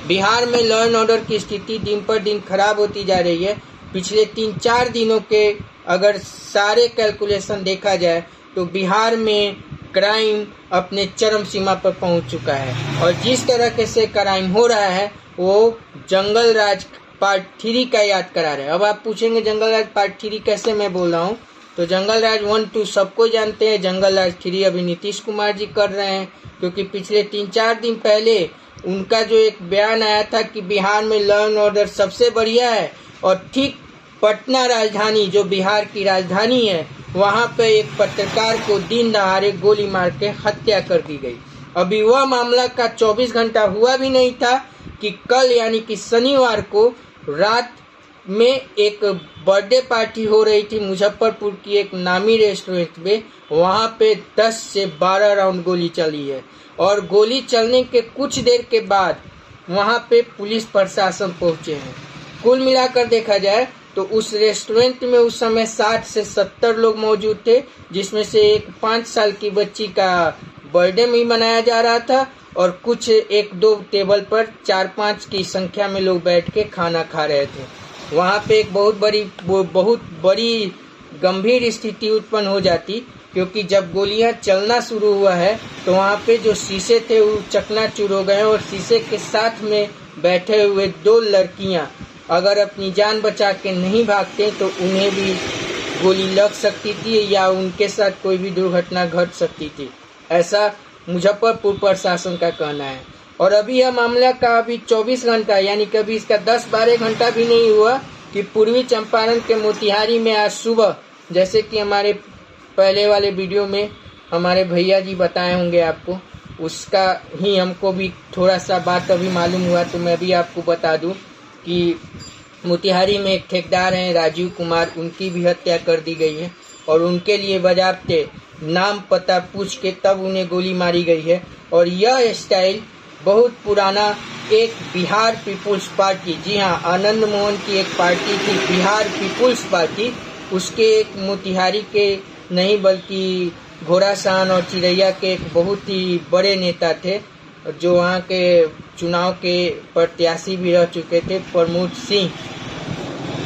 बिहार में law and order की स्थिति दिन पर दिन खराब होती जा रही है। पिछले 3-4 दिनों के अगर सारे कैलकुलेशन देखा जाए तो बिहार में क्राइम अपने चरम सीमा पर पहुंच चुका है और जिस तरह से क्राइम हो रहा है वो जंगल राज पार्ट 3 का याद करा रहे हैं। अब आप पूछेंगे जंगल राज पार्ट 3 कैसे मैं बोल रहा हूँ, तो जंगल राज 1-2 सबको जानते हैं, जंगल राज 3 अभी नीतीश कुमार जी कर रहे हैं, क्योंकि पिछले 3-4 दिन पहले उनका जो एक बयान आया था कि बिहार में लॉ एंड ऑर्डर सबसे बढ़िया है और ठीक पटना राजधानी जो बिहार की राजधानी है वहां पे एक पत्रकार को दिन दहाड़े गोली मार के हत्या कर दी गई। अभी वह मामला का 24 घंटा हुआ भी नहीं था कि कल यानी कि शनिवार को रात में एक बर्थडे पार्टी हो रही थी मुजफ्फरपुर की एक नामी रेस्टोरेंट में, वहां पे 10 से 12 राउंड गोली चली है और गोली चलने के कुछ देर के बाद वहां पे पुलिस प्रशासन पहुंचे हैं। कुल मिलाकर देखा जाए तो उस रेस्टोरेंट में उस समय 60 से 70 लोग मौजूद थे, जिसमें से एक 5 साल की बच्ची का बर्थडे में मनाया जा रहा था और कुछ 1-2 टेबल पर 4-5 की संख्या में लोग बैठ के खाना खा रहे थे। वहाँ पे एक बहुत बड़ी गंभीर स्थिति उत्पन्न हो जाती, क्योंकि जब गोलियां चलना शुरू हुआ है तो वहाँ पे जो शीशे थे वो चकनाचूर हो गए और शीशे के साथ में बैठे हुए 2 लड़कियां अगर अपनी जान बचा के नहीं भागते तो उन्हें भी गोली लग सकती थी या उनके साथ कोई भी दुर्घटना घट सकती थी, ऐसा मुजफ्फरपुर प्रशासन का कहना है। और अभी यह मामला का अभी 24 घंटा यानी कभी इसका 10-12 घंटा भी नहीं हुआ कि पूर्वी चंपारण के मोतिहारी में आज सुबह, जैसे कि हमारे पहले वाले वीडियो में हमारे भैया जी बताए होंगे आपको, उसका ही हमको भी थोड़ा सा बात अभी मालूम हुआ तो मैं भी आपको बता दूं कि मोतिहारी में एक ठेकेदार हैं राजीव कुमार, उनकी भी हत्या कर दी गई है और उनके लिए बजाबते नाम पता पूछ के तब उन्हें गोली मारी गई है। और यह स्टाइल बहुत पुराना एक बिहार पीपुल्स पार्टी, जी हाँ, आनंद मोहन की एक पार्टी थी बिहार पीपुल्स पार्टी, उसके एक मोतिहारी के नहीं बल्कि घोड़ासान और चिरैया के एक बहुत ही बड़े नेता थे जो वहाँ के चुनाव के प्रत्याशी भी रह चुके थे, प्रमोद सिंह,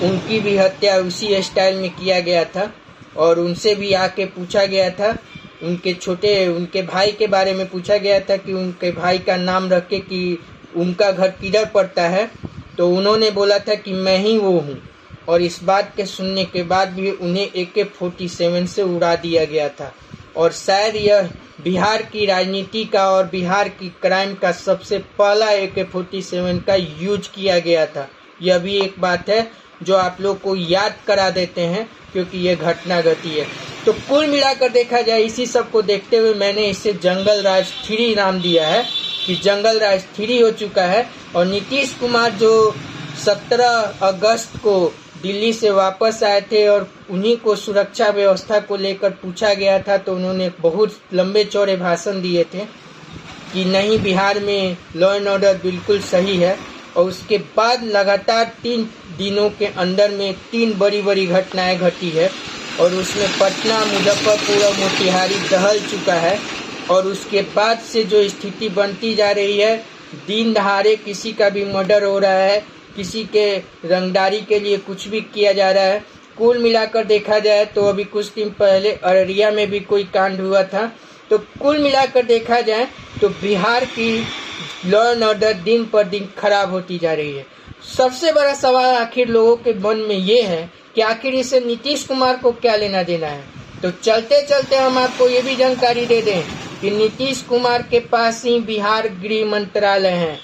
उनकी भी हत्या उसी स्टाइल में किया गया था और उनसे भी आके पूछा गया था, उनके भाई के बारे में पूछा गया था कि उनके भाई का नाम रख के कि उनका घर किधर पड़ता है, तो उन्होंने बोला था कि मैं ही वो हूँ और इस बात के सुनने के बाद भी उन्हें AK-47 से उड़ा दिया गया था। और शायद यह बिहार की राजनीति का और बिहार की क्राइम का सबसे पहला AK-47 का यूज किया गया था। यह भी एक बात है जो आप लोग को याद करा देते हैं क्योंकि यह घटना घटी है। तो कुल मिलाकर देखा जाए इसी सब को देखते हुए मैंने इसे जंगल राज 3 नाम दिया है कि जंगल राज 3 हो चुका है। और नीतीश कुमार जो 17 अगस्त को दिल्ली से वापस आए थे और उन्हीं को सुरक्षा व्यवस्था को लेकर पूछा गया था तो उन्होंने बहुत लंबे चौड़े भाषण दिए थे कि नहीं, बिहार में लॉ एंड ऑर्डर बिल्कुल सही है। और उसके बाद लगातार 3 दिनों के अंदर में 3 बड़ी घटनाएं घटी है और उसमें पटना, मुजफ्फरपुर और मोतिहारी दहल चुका है। और उसके बाद से जो स्थिति बनती जा रही है, दिन दहाड़े किसी का भी मर्डर हो रहा है, किसी के रंगदारी के लिए कुछ भी किया जा रहा है। कुल मिलाकर देखा जाए तो अभी कुछ दिन पहले अररिया में भी कोई कांड हुआ था। तो कुल मिलाकर देखा जाए तो बिहार की लॉ एंड ऑर्डर दिन पर दिन खराब होती जा रही है। सबसे बड़ा सवाल आखिर लोगों के मन में ये है कि आखिर इसे नीतीश कुमार को क्या लेना देना है। तो चलते चलते हम आपको ये भी जानकारी दे दें कि नीतीश कुमार के पास ही बिहार गृह मंत्रालय है,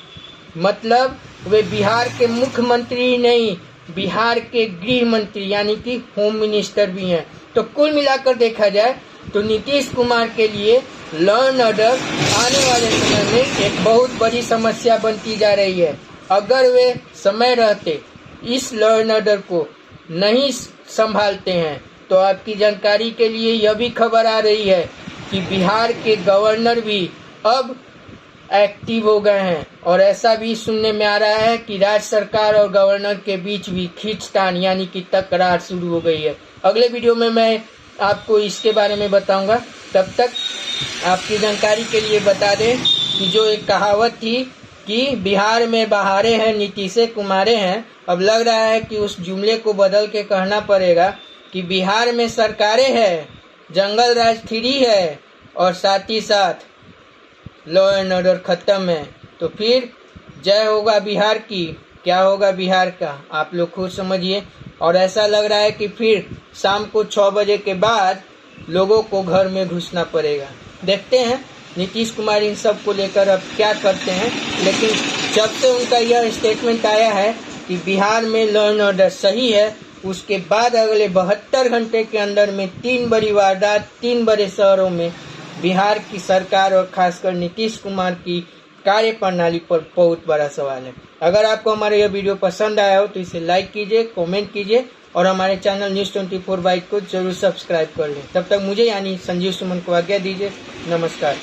मतलब वे बिहार के मुख्यमंत्री नहीं, बिहार के गृह मंत्री यानी कि होम मिनिस्टर भी हैं। तो कुल मिलाकर देखा जाए तो नीतीश कुमार के लिए लॉ एंड ऑर्डर आने वाले समय में एक बहुत बड़ी समस्या बनती जा रही है। अगर वे समय रहते इस लॉ एंड ऑर्डर को नहीं संभालते हैं तो आपकी जानकारी के लिए यह भी खबर आ रही है कि बिहार के गवर्नर भी अब एक्टिव हो गए हैं और ऐसा भी सुनने में आ रहा है कि राज्य सरकार और गवर्नर के बीच भी खींचतान यानी कि तकरार शुरू हो गई है। अगले वीडियो में मैं आपको इसके बारे में बताऊंगा। तब तक आपकी जानकारी के लिए बता दें कि जो एक कहावत थी कि बिहार में बहारे हैं नीतीश कुमारे हैं। अब लग रहा है कि उस जुमले को बदल के कहना पड़ेगा कि बिहार में सरकारें है, जंगल राज 3 है और साथ ही साथ लॉ एंड ऑर्डर खत्म है। तो फिर जय होगा बिहार की, क्या होगा बिहार का आप लोग खुद समझिए। और ऐसा लग रहा है कि फिर शाम को 6 बजे के बाद लोगों को घर में घुसना पड़ेगा। देखते हैं नीतीश कुमार इन सब को लेकर अब क्या करते हैं। लेकिन जब से उनका यह स्टेटमेंट आया है कि बिहार में लॉ एंड ऑर्डर सही है, उसके बाद अगले 72 घंटे के अंदर में 3 बड़ी वारदात 3 बड़े शहरों में बिहार की सरकार और खासकर नीतीश कुमार की कार्य प्रणाली पर बहुत बड़ा सवाल है। अगर आपको हमारा यह वीडियो पसंद आया हो तो इसे लाइक कीजिए, कमेंट कीजिए और हमारे चैनल न्यूज़ 24 बाइट को जरूर सब्सक्राइब कर लें। तब तक मुझे यानी संजीव सुमन को आज्ञा दीजिए। नमस्कार।